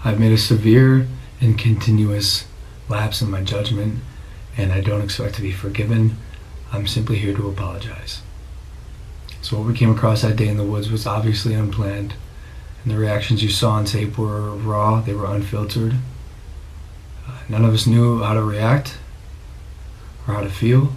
I've made a severe and continuous lapse in my judgment, and I don't expect to be forgiven. I'm simply here to apologize. So what we came across that day in the woods was obviously unplanned, and the reactions you saw on tape were raw, they were unfiltered. None of us knew how to react or how to feel.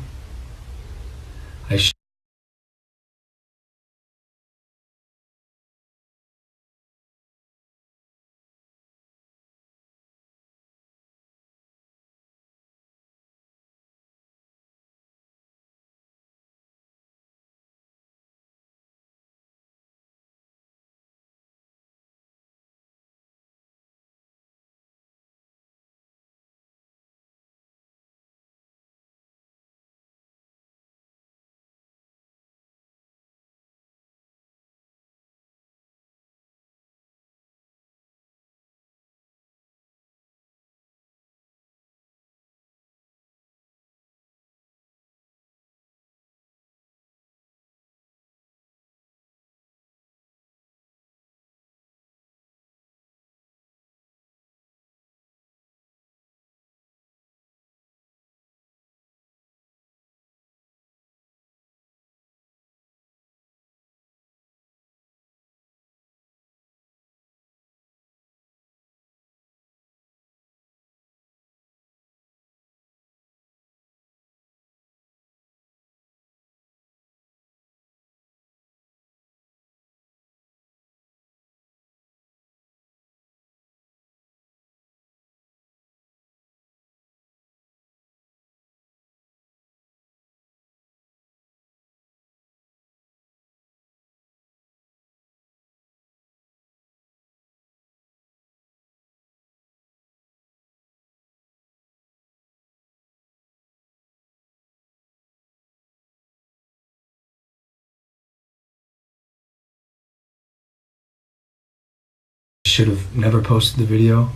Should have never posted the video.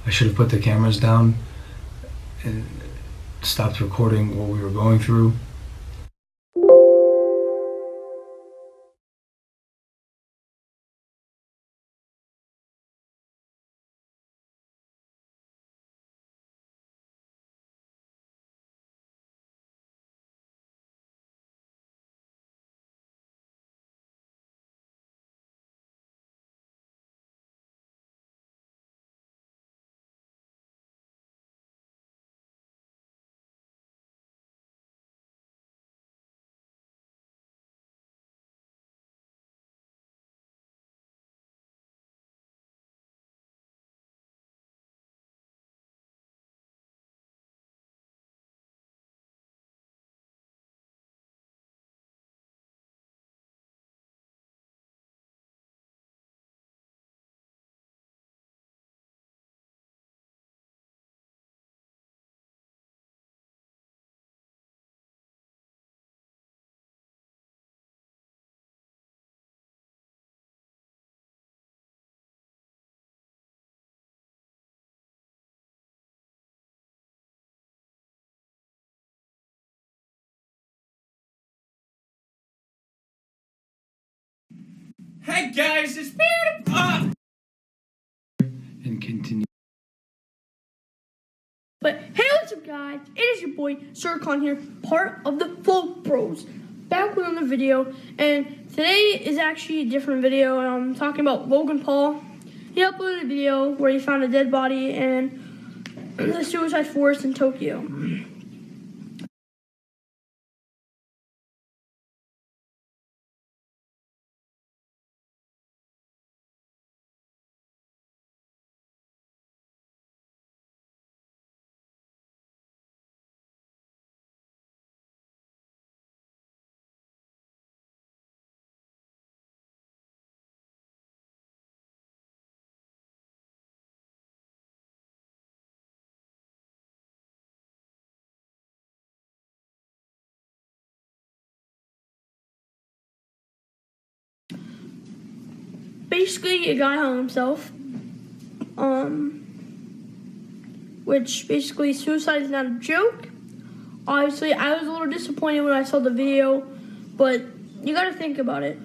I should have put the cameras down and stopped recording what we were going through. Hey guys, it's me. And continue. But hey, what's up guys? It is your boy Sircon here, part of the Folk Bros. Back with another video, and today is actually a different video. I'm talking about Logan Paul. He uploaded a video where he found a dead body in the suicide forest in Tokyo. Basically, a guy hung himself. Which basically suicide is not a joke. Obviously, I was a little disappointed when I saw the video, but you gotta think about it.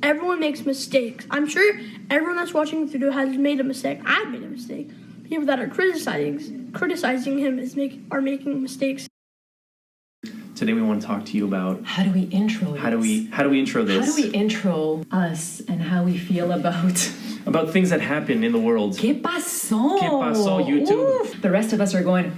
everyone makes mistakes. I'm sure everyone that's watching the video has made a mistake. I've made a mistake. People that are criticizing him are making mistakes. Today we want to talk to you about how do we intro how do we intro this? How do we intro us and how we feel about things that happen in the world? ¿Qué pasó? ¿Qué pasó, YouTube? Oof. The rest of us are going.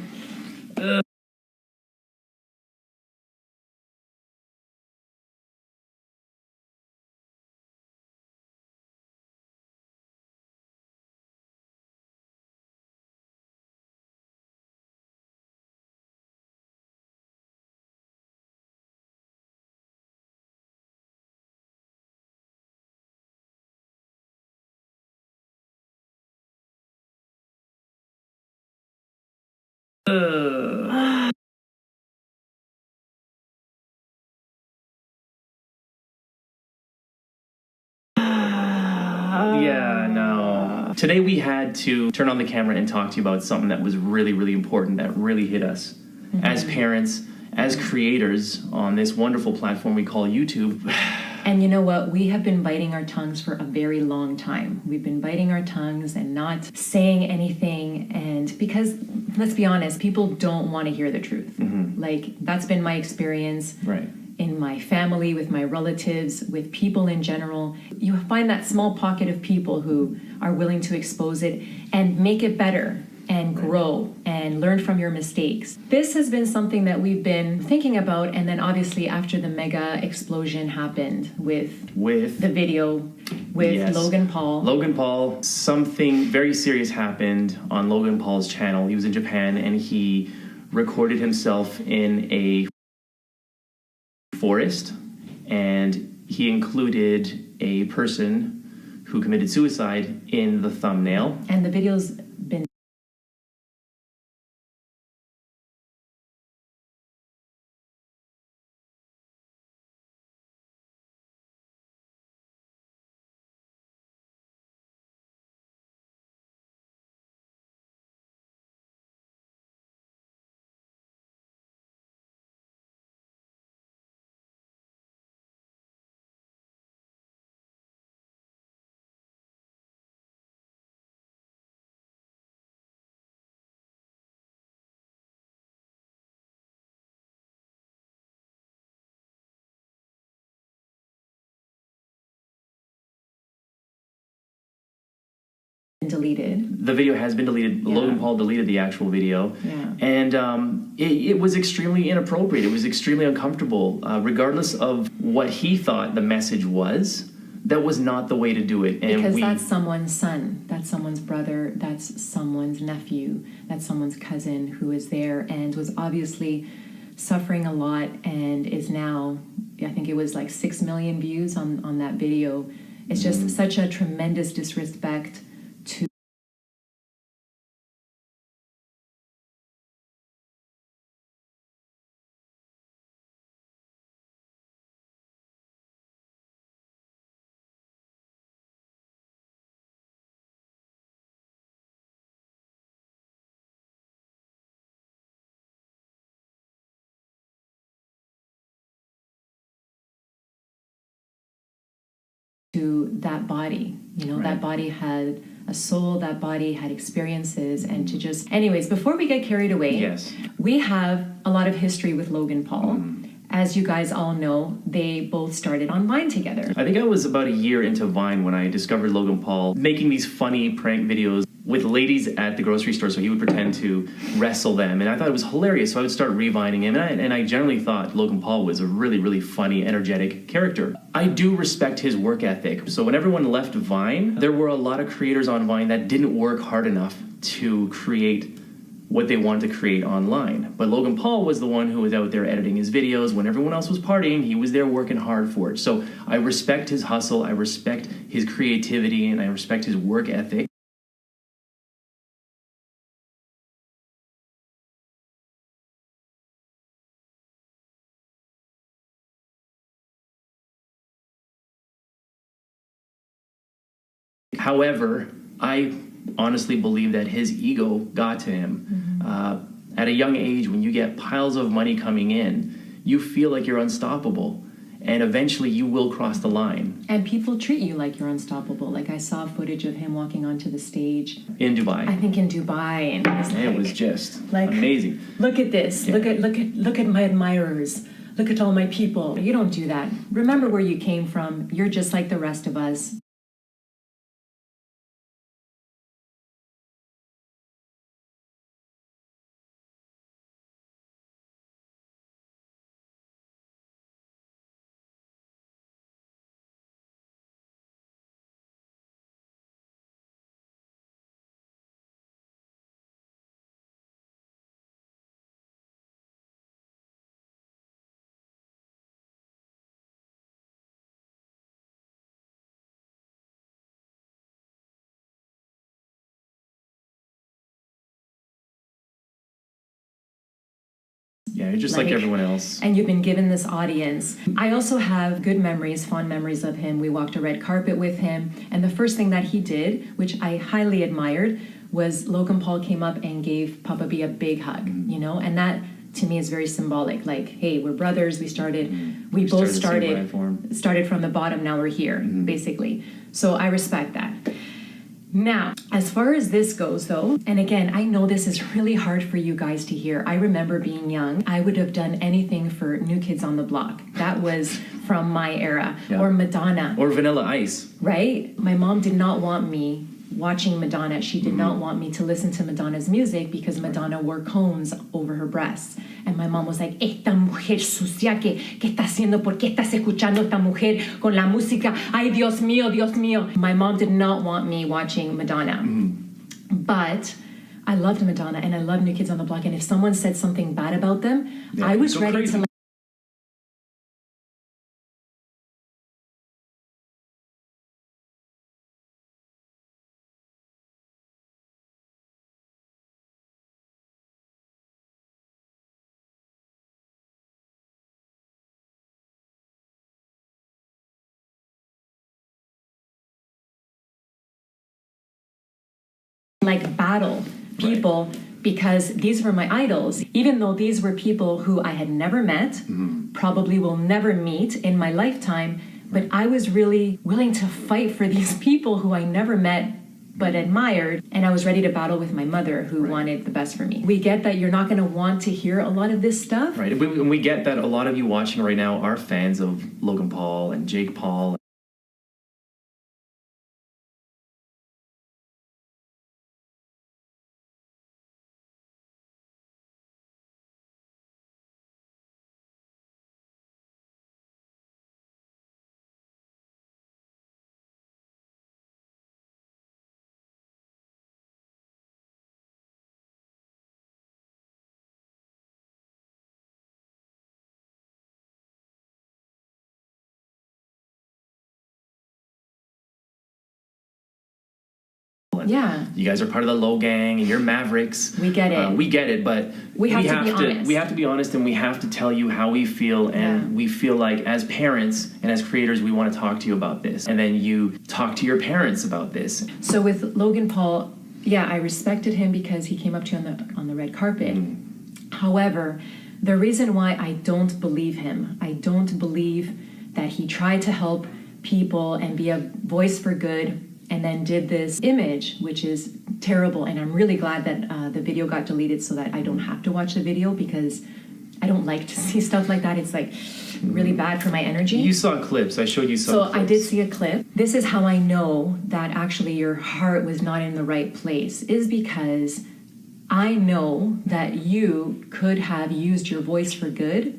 Yeah, no. Today we had to turn on the camera and talk to you about something that was really, really important, that really hit us as parents, as creators on this wonderful platform we call YouTube. And you know what? We have been biting our tongues for a very long time. We've been biting our tongues and not saying anything. And because, let's be honest, people don't want to hear the truth. Like, that's been my experience. Right. In my family, with my relatives, with people in general. You find that small pocket of people who are willing to expose it and make it better and grow and learn from your mistakes. This has been something that we've been thinking about, and then obviously after the mega explosion happened with the video with Yes. Logan Paul. Logan Paul, something very serious happened on Logan Paul's channel. He was in Japan and he recorded himself in a forest, and he included a person who committed suicide in the thumbnail. And the video's been deleted. The video has been deleted. Yeah. Logan Paul deleted the actual video. Yeah. And it was extremely inappropriate. It was extremely uncomfortable. Regardless of what he thought the message was, that was not the way to do it. And Because that's someone's son, that's someone's brother, that's someone's nephew, that's someone's cousin who is there and was obviously suffering a lot and is now, I think it was like 6 million views on that video. It's just such a tremendous disrespect to that body. You know, that body had a soul, that body had experiences, and to just... Anyways, before we get carried away, Yes. we have a lot of history with Logan Paul. As you guys all know, they both started on Vine together. I think I was about a year into Vine when I discovered Logan Paul making these funny prank videos with ladies at the grocery store, so he would pretend to wrestle them, and I thought it was hilarious, so I would start revining him, and I generally thought Logan Paul was a really, really funny, energetic character. I do respect his work ethic, so when everyone left Vine, there were a lot of creators on Vine that didn't work hard enough to create what they wanted to create online. But Logan Paul was the one who was out there editing his videos. When everyone else was partying, he was there working hard for it. So I respect his hustle, I respect his creativity, and I respect his work ethic. However, I honestly believe that his ego got to him. At a young age, when you get piles of money coming in, you feel like you're unstoppable. and eventually you will cross the line. And people treat you like you're unstoppable. Like I saw footage of him walking onto the stage. In Dubai. I think in Dubai, and It was just like, amazing. Look at this. Yeah. Look at my admirers. Look at all my people. You don't do that. Remember where you came from. You're just like the rest of us. Yeah, you're just like everyone else. And you've been given this audience. I also have good memories, fond memories of him. We walked a red carpet with him. And the first thing that he did, which I highly admired, was Logan Paul came up and gave Papa B a big hug, you know? And that, to me, is very symbolic. Like, hey, we're brothers. We both started from the bottom. Now we're here, basically. So I respect that. Now, as far as this goes, though, and again, I know this is really hard for you guys to hear. I remember being young. I would have done anything for New Kids on the Block. That was from my era. Yeah. Or Madonna. Or Vanilla Ice. Right? My mom did not want me watching Madonna. She did not want me to listen to Madonna's music because Madonna wore cones over her breasts. And my mom was like, esta mujer sucia, ¿qué está haciendo? ¿Por qué estás escuchando esta mujer con la música? Ay, Dios mío, Dios mío. My mom did not want me watching Madonna. But I loved Madonna and I loved New Kids on the Block. And if someone said something bad about them, I was ready to... like battle people because these were my idols. Even though these were people who I had never met, probably will never meet in my lifetime, but I was really willing to fight for these people who I never met but admired, and I was ready to battle with my mother who wanted the best for me. We get that you're not going to want to hear a lot of this stuff. Right, and we get that a lot of you watching right now are fans of Logan Paul and Jake Paul. Yeah. You guys are part of the Low Gang and you're Mavericks. We get it. We get it, but we have to be honest. We have to be honest and we have to tell you how we feel, and we feel like as parents and as creators we want to talk to you about this. And then you talk to your parents about this. So with Logan Paul, I respected him because he came up to you on the red carpet. However, the reason why I don't believe him, I don't believe that he tried to help people and be a voice for good and then did this image, which is terrible. And I'm really glad that the video got deleted so that I don't have to watch the video, because I don't like to see stuff like that. It's like really bad for my energy. You saw clips. I showed you some clips. So I did see a clip. This is how I know that actually your heart was not in the right place, is because I know that you could have used your voice for good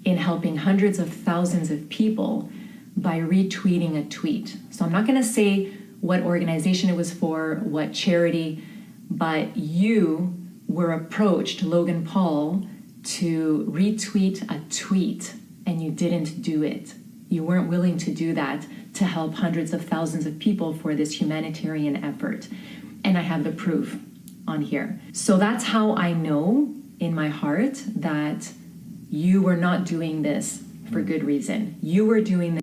in helping hundreds of thousands of people by retweeting a tweet. So I'm not going to say what organization it was for, what charity, but you were approached, Logan Paul, to retweet a tweet, and you didn't do it. You weren't willing to do that to help hundreds of thousands of people for this humanitarian effort. And I have the proof on here. So that's how I know in my heart that you were not doing this for good reason. You were doing this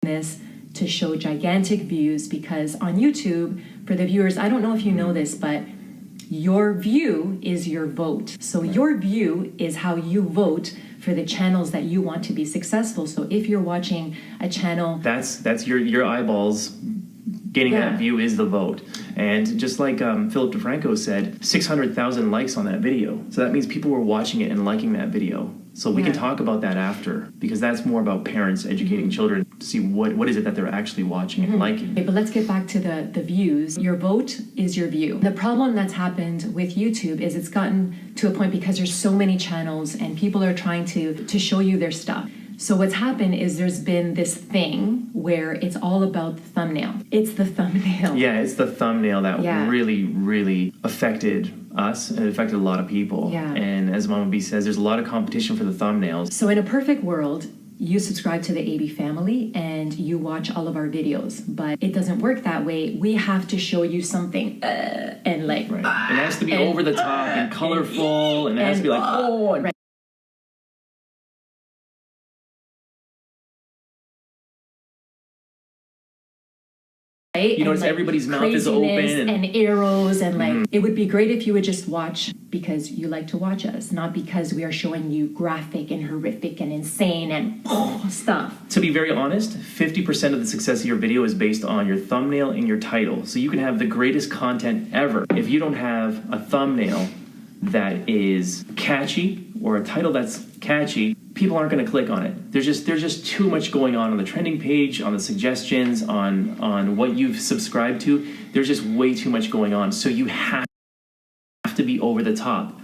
this to show gigantic views, because on YouTube, for the viewers, I don't know if you know this, but your view is your vote. So your view is how you vote for the channels that you want to be successful. So if you're watching a channel, that's your eyeballs getting that view is the vote. And just like Philip DeFranco said, 600,000 likes on that video. So that means people were watching it and liking that video. So we can talk about that after, because that's more about parents educating children to see what is it that they're actually watching and liking. Okay, but let's get back to the views. Your vote is your view. The problem that's happened with YouTube is it's gotten to a point because there's so many channels and people are trying to show you their stuff. So what's happened is there's been this thing where it's all about the thumbnail. It's the thumbnail. Yeah, it's the thumbnail that really, really affected us, and it affected a lot of people. Yeah. And as Mama B says, there's a lot of competition for the thumbnails. So in a perfect world, you subscribe to the AB family and you watch all of our videos, but it doesn't work that way. We have to show you something and like Right. It has to be over the top and colorful, and it has to be like, oh, right. You notice everybody's mouth is open and arrows and like it would be great if you would just watch because you like to watch us, not because we are showing you graphic and horrific and insane and stuff. To be very honest, 50% of the success of your video is based on your thumbnail and your title. So you can have the greatest content ever. If you don't have a thumbnail that is catchy or a title that's catchy, people aren't going to click on it. There's just too much going on the trending page, on the suggestions, on what you've subscribed to. There's just way too much going on. So you have to be over the top.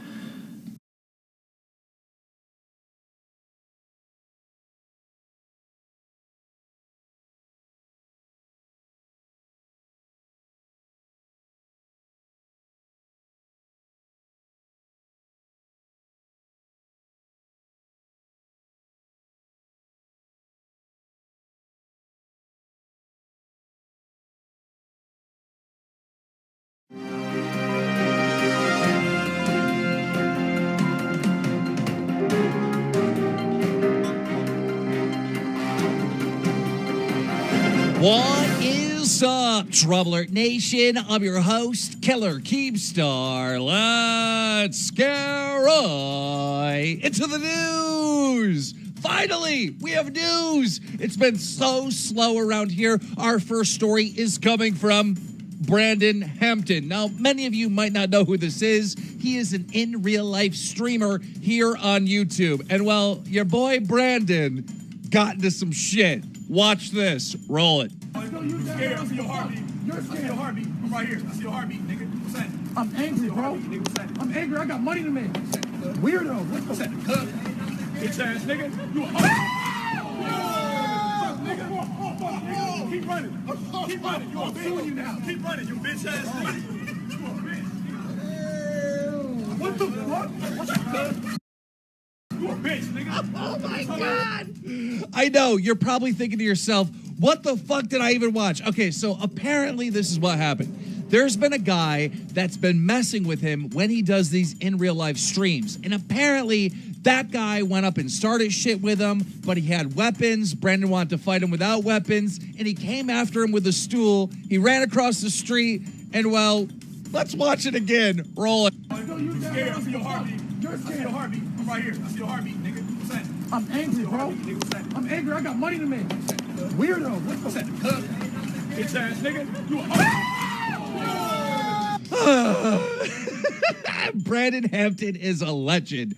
What is up, Trouble Alert Nation? I'm your host, Killer Keemstar. Let's get right into the news. Finally, we have news. It's been so slow around here. Our first story is coming from Brandon Hampton. Now, many of you might not know who this is. He is an in real life streamer here on YouTube. And well, your boy Brandon got into some shit. Watch this. Roll it. You scared? I see your heartbeat. You're scared. I see your heartbeat. I'm right here. I see your heartbeat, nigga. What's that? I'm angry, bro. I'm angry. I got money to make. Weirdo. What's that? Bitch ass nigga. You a nigga. Keep running. Keep running. You a bitch. You now. Keep running. You bitch ass nigga. You a bitch. What the fuck? What's that? You a bitch, nigga. Oh my God. I know. You're probably thinking to yourself, what the fuck did I even watch? Okay, so apparently this is what happened. There's been a guy that's been messing with him when he does these in real life streams. And apparently that guy went up and started shit with him, but he had weapons. Brandon wanted to fight him without weapons, and he came after him with a stool. He ran across the street, and well, let's watch it again. Roll it. You scared? I see your heartbeat. You're scared. I see your heartbeat. I'm right here. I see your heartbeat, nigga. What's that? I'm angry, bro. I'm angry. I got money to make. Weirdo. What's that? Bitch ass nigga. You a Brandon Hampton is a legend.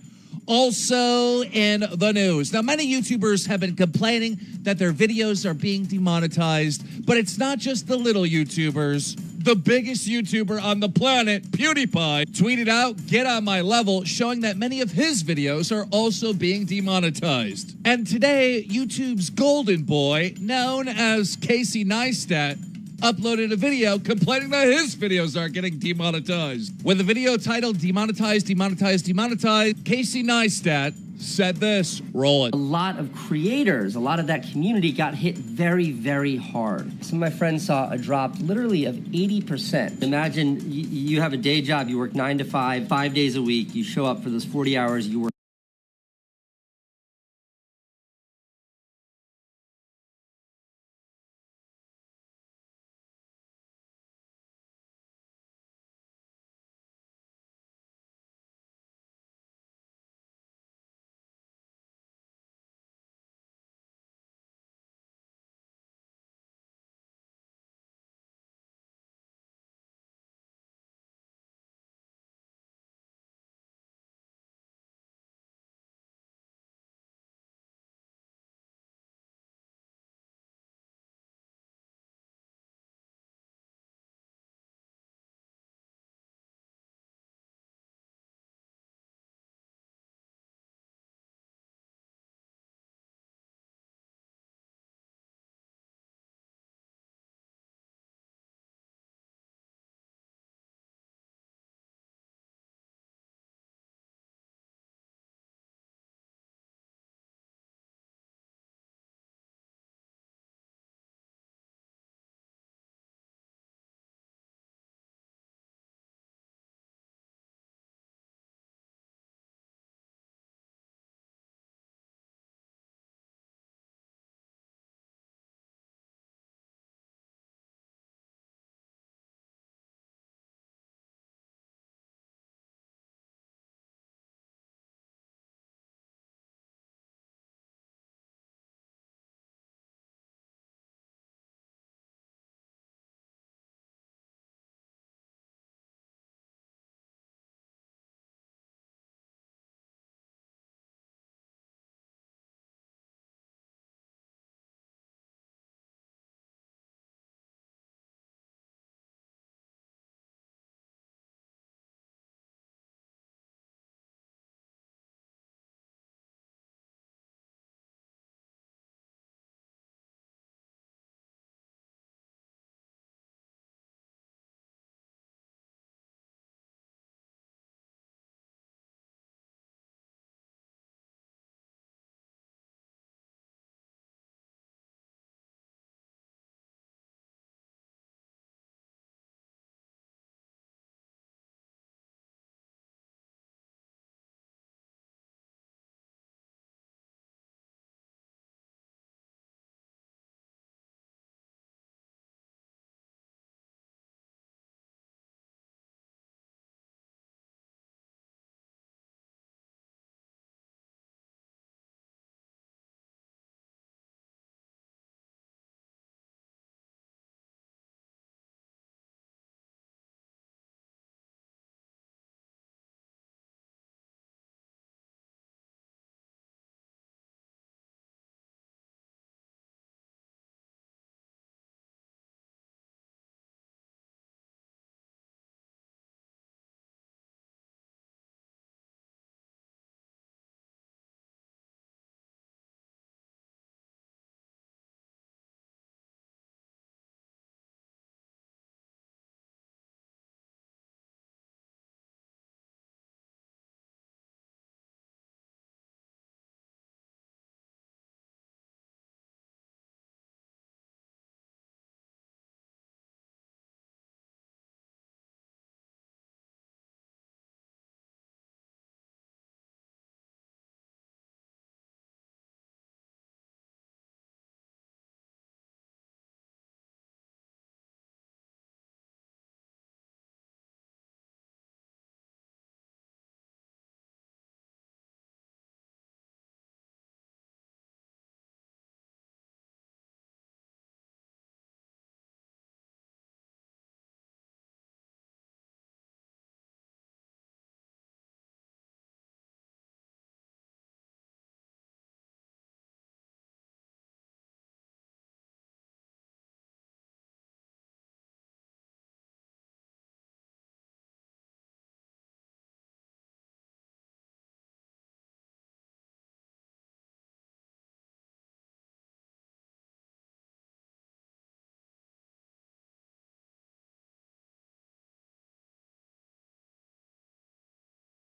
Also in the news. Now, many YouTubers have been complaining that their videos are being demonetized, but it's not just the little YouTubers. The biggest YouTuber on the planet, PewDiePie, tweeted out, "Get on my level," showing that many of his videos are also being demonetized. And today, YouTube's golden boy, known as Casey Neistat, uploaded a video complaining that his videos aren't getting demonetized. With a video titled "Demonetized, Demonetized, Demonetized," Casey Neistat said this. Roll it. A lot of creators, a lot of that community got hit very, very hard. Some of my friends saw a drop literally of 80%. Imagine you have a day job, you work 9 to 5, 5 days a week, you show up for those 40 hours, you work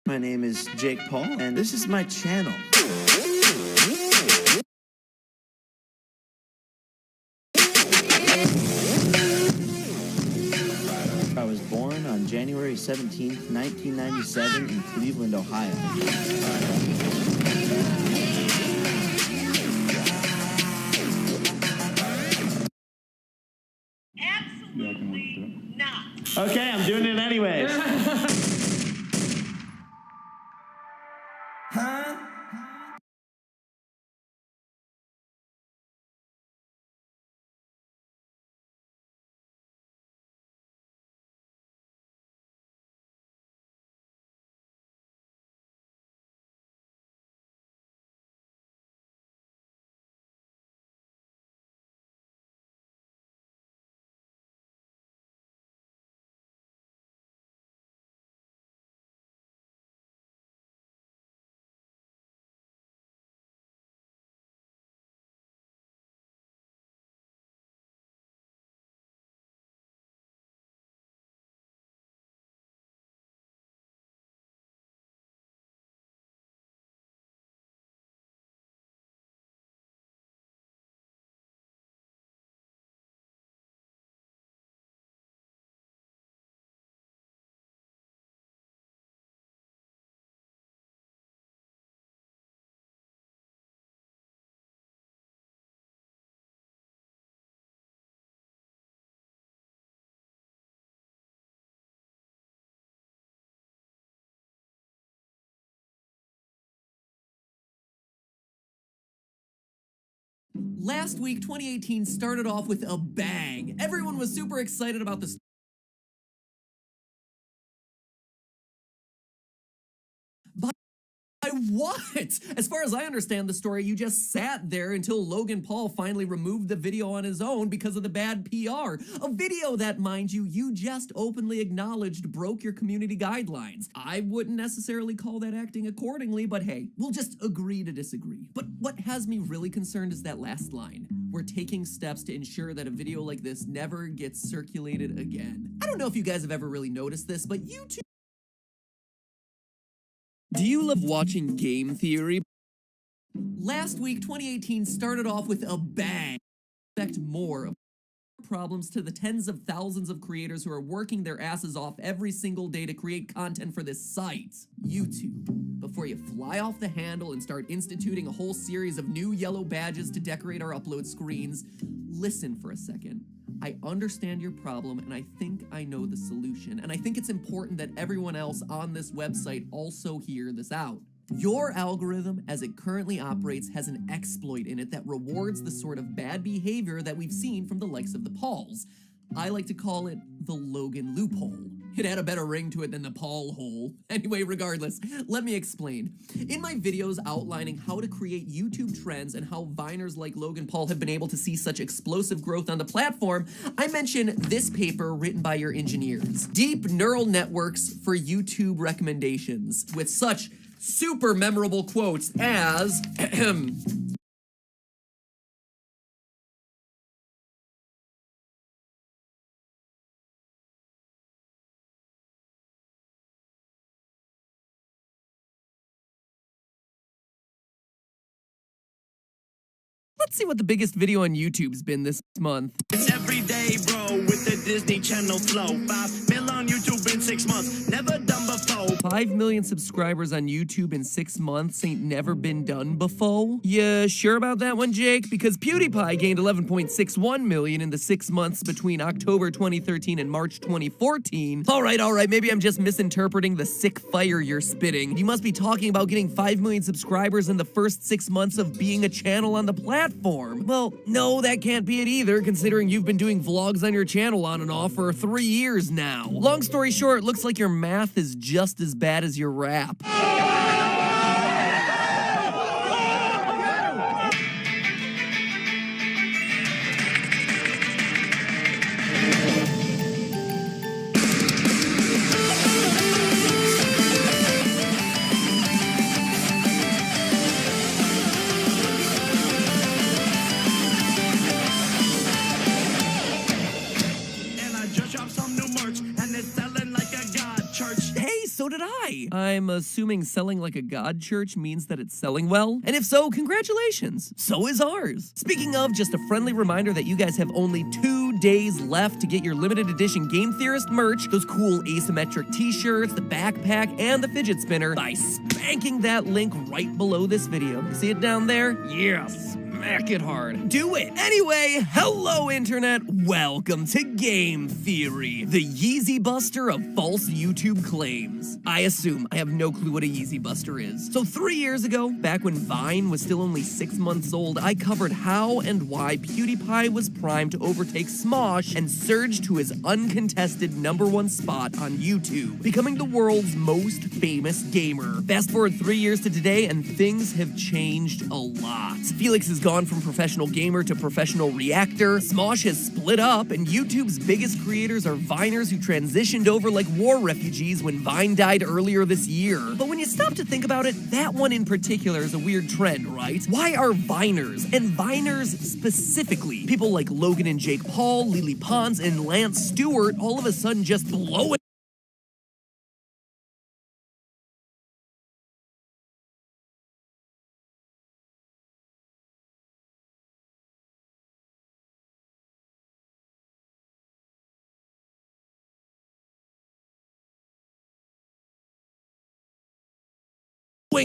My name is Jake Paul, and this is my channel. I was born on January 17th, 1997 in Cleveland, Ohio. Absolutely not. Okay, I'm doing it anyways. Last week, 2018 started off with a bang. Everyone was super excited about the what? As far as I understand the story, you just sat there until Logan Paul finally removed the video on his own because of the bad PR. A video that, mind you, you just openly acknowledged broke your community guidelines. I wouldn't necessarily call that acting accordingly, but hey, we'll just agree to disagree. But what has me really concerned is that last line. We're taking steps to ensure that a video like this never gets circulated again. I don't know if you guys have ever really noticed this, but YouTube... Do you love watching game theory? Last week, 2018 started off with a bang. Expect more of problems to the tens of thousands of creators who are working their asses off every single day to create content for this site, YouTube. Before you fly off the handle and start instituting a whole series of new yellow badges to decorate our upload screens, listen for a second. I understand your problem, and I think I know the solution, and I think it's important that everyone else on this website also hear this out. Your algorithm, as it currently operates, has an exploit in it that rewards the sort of bad behavior that we've seen from the likes of the Pauls. I like to call it the Logan loophole. It had a better ring to it than the Paul hole. Anyway, regardless, let me explain. In my videos outlining how to create YouTube trends and how Viners like Logan Paul have been able to see such explosive growth on the platform, I mention this paper written by your engineers, Deep Neural Networks for YouTube Recommendations, with such super memorable quotes as let's see what the biggest video on YouTube's been this month. It's every day, bro, with the Disney Channel flow. 5 mil on YouTube in 6 months, never done before. 5 million subscribers on YouTube in 6 months ain't never been done before. You sure about that one, Jake? Because PewDiePie gained 11.61 million in the 6 months between October 2013 and March 2014. All right, maybe I'm just misinterpreting the sick fire you're spitting. You must be talking about getting 5 million subscribers in the first 6 months of being a channel on the platform. Well, no, that can't be it either, considering you've been doing vlogs on your channel on and off for 3 years now. Long story short, looks like your math is just as bad as your rap. did I. I'm assuming selling like a god church means that it's selling well. And if so, congratulations. So is ours. Speaking of, just a friendly reminder that you guys have only 2 days left to get your limited edition Game Theorist merch, those cool asymmetric t-shirts, the backpack, and the fidget spinner by spanking that link right below this video. You see it down there? Yes. Smack it hard. Do it. Anyway, hello internet. Welcome to Game Theory, the Yeezy Buster of false YouTube claims. I assume I have no clue what a Yeezy Buster is. So 3 years ago, back when Vine was still only 6 months old, I covered how and why PewDiePie was primed to overtake Smosh and surge to his uncontested #1 spot on YouTube, becoming the world's most famous gamer. Fast forward 3 years to today, and things have changed a lot. Felix has gone from professional gamer to professional reactor, Smosh has split up, and YouTube's biggest creators are Viners who transitioned over like war refugees when Vine died earlier this year. But when you stop to think about it, that one in particular is a weird trend, right? Why are Viners, and Viners specifically, people like Logan and Jake Paul, Lily Pons, and Lance Stewart all of a sudden just blowing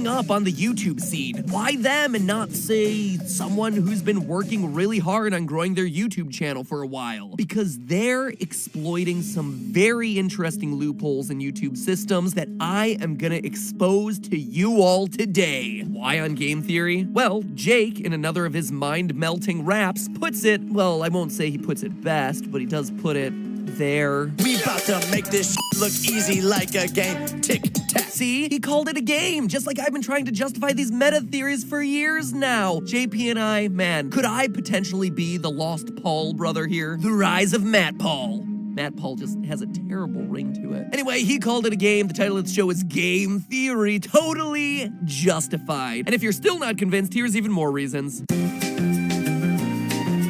up on the YouTube scene? Why them and not, say, someone who's been working really hard on growing their YouTube channel for a while? Because they're exploiting some very interesting loopholes in YouTube systems that I am gonna expose to you all today. Why on Game Theory? Well, Jake, in another of his mind-melting raps, puts it, well, I won't say he puts it best, but he does put it there. We about to make this look easy like a game. Tick-tack. See? He called it a game, just like I've been trying to justify these meta theories for years now. JP and I, man, could I potentially be the lost Paul brother here? The rise of Matt Paul. Matt Paul just has a terrible ring to it. Anyway, he called it a game. The title of the show is Game Theory. Totally justified. And if you're still not convinced, here's even more reasons.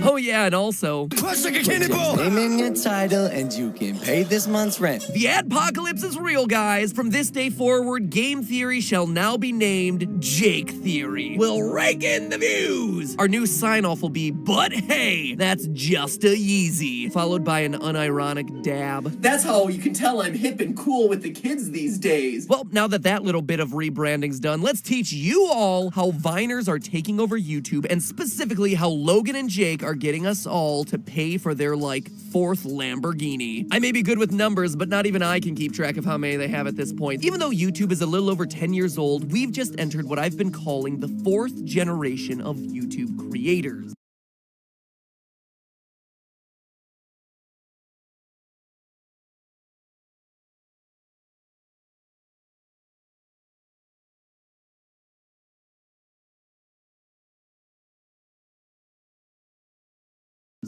Oh yeah, and also, Push like a candy ball. Name in your title and you can pay this month's rent. the adpocalypse is real, guys. From this day forward, Game Theory shall now be named Jake Theory. We'll rake in the views. Our new sign-off will be, but hey, that's just a Yeezy, followed by an unironic dab. That's how you can tell I'm hip and cool with the kids these days. Well, now that that little bit of rebranding's done, let's teach you all how Viners are taking over YouTube, and specifically how Logan and Jake are getting us all to pay for their, like, 4th Lamborghini. I may be good with numbers, but not even I can keep track of how many they have at this point. Even though YouTube is a little over 10 years old, we've just entered what I've been calling the 4th generation of YouTube creators.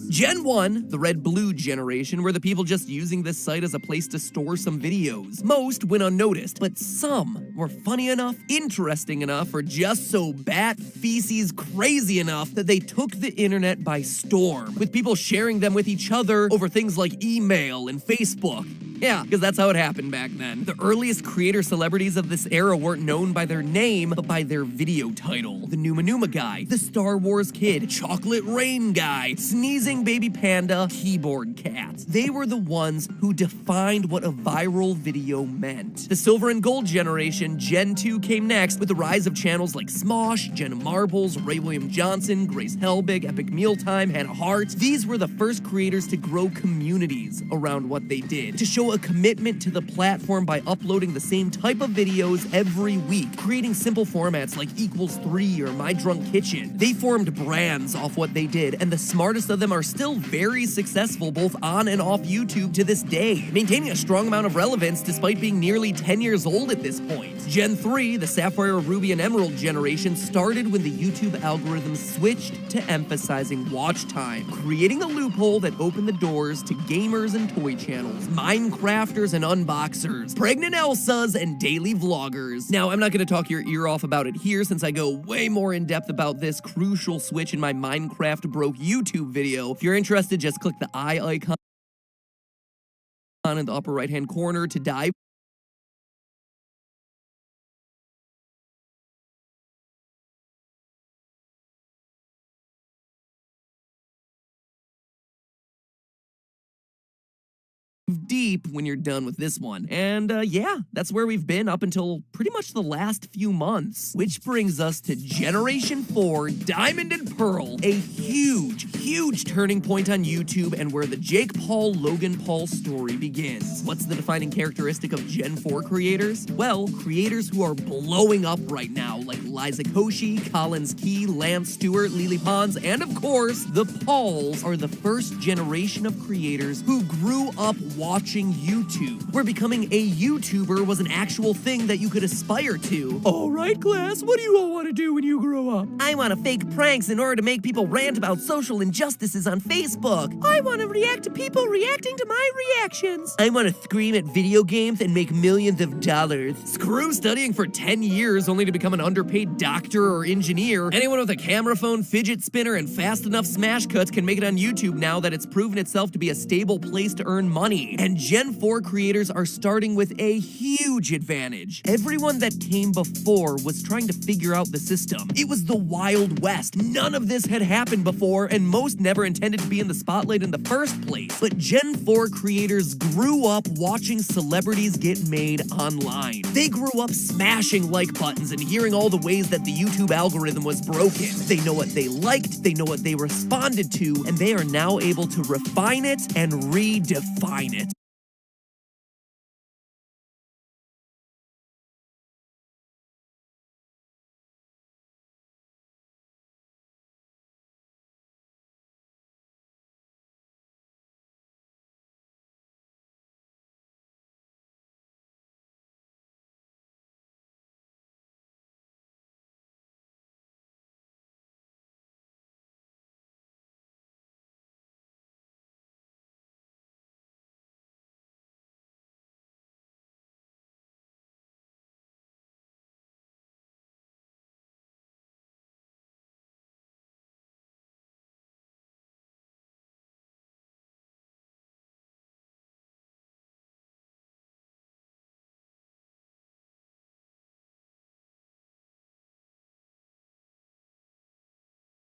Gen 1, the red-blue generation, were the people just using this site as a place to store some videos. Most went unnoticed, but some were funny enough, interesting enough, or just so bat feces crazy enough that they took the internet by storm, with people sharing them with each other over things like email and Facebook. Yeah, because that's how it happened back then. The earliest creator celebrities of this era weren't known by their name, but by their video title. The Numa Numa guy, the Star Wars kid, Chocolate Rain guy, Sneezing Baby Panda, Keyboard Cat. They were the ones who defined what a viral video meant. The Silver and Gold generation, Gen 2, came next with the rise of channels like Smosh, Jenna Marbles, Ray William Johnson, Grace Helbig, Epic Mealtime, Hannah Hart. These were the first creators to grow communities around what they did, to show a commitment to the platform by uploading the same type of videos every week, creating simple formats like =3 or My Drunk Kitchen. They formed brands off what they did, and the smartest of them are still very successful both on and off YouTube to this day, maintaining a strong amount of relevance despite being nearly 10 years old at this point. Gen 3, the Sapphire, Ruby, and Emerald generation, started when the YouTube algorithm switched to emphasizing watch time, creating a loophole that opened the doors to gamers and toy channels, Minecrafters and unboxers, pregnant Elsas, and daily vloggers. Now, I'm not going to talk your ear off about it here since I go way more in depth about this crucial switch in my Minecraft broke YouTube video. If you're interested, just click the eye icon in the upper right-hand corner to dive deep when you're done with this one. And yeah, that's where we've been up until pretty much the last few months. Which brings us to Generation 4 Diamond and Pearl, a huge turning point on YouTube and where the Jake Paul, Logan Paul story begins. What's the defining characteristic of Gen 4 creators? Well, creators who are blowing up right now, like Liza Koshy, Collins Key, Lance Stewart, Lily Pons, and of course, the Pauls are the first generation of creators who grew up watching YouTube, where becoming a YouTuber was an actual thing that you could aspire to. All right, class, what do you all want to do when you grow up? I want to fake pranks in order to make people rant about social injustices on Facebook. I want to react to people reacting to my reactions. I want to scream at video games and make millions of dollars. Screw studying for 10 years only to become an underpaid doctor or engineer. Anyone with a camera phone, fidget spinner, and fast enough smash cuts can make it on YouTube now that it's proven itself to be a stable place to earn money. And Gen 4 creators are starting with a huge advantage. Everyone that came before was trying to figure out the system. It was the Wild West. None of this had happened before, and most never intended to be in the spotlight in the first place. But Gen 4 creators grew up watching celebrities get made online. They grew up smashing like buttons and hearing all the ways that the YouTube algorithm was broken. They know what they liked, they know what they responded to, and they are now able to refine it and redefine it.